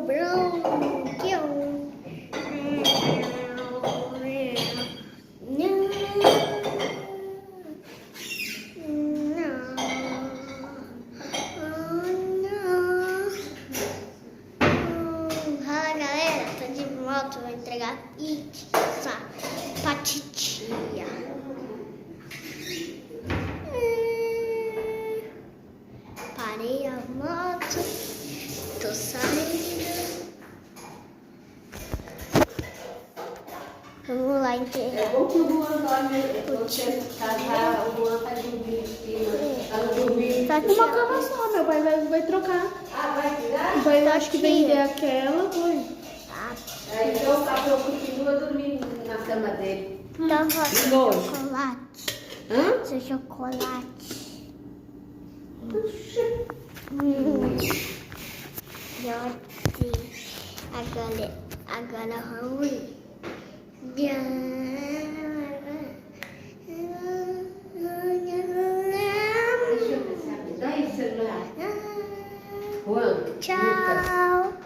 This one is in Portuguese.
Bronquião. Fala galera, tô de moto, vou entregar pizza pra titia. Parei a moto, tô saindo. Vamos lá entregar. É bom que o Luan dorme, você casar, o Luan tá dormindo, tá dormindo. Tá com uma cama só, meu pai vai trocar. Ah, vai tirar? Vai, acho que vender aquela, foi. Aí então o cachorro continua dormindo na cama dele. Então, Nojo. chocolate. Hã? Seu chocolate. Agora vamos ir. Deixa eu ver, sabe? Dá aí o celular. Juan. Tchau.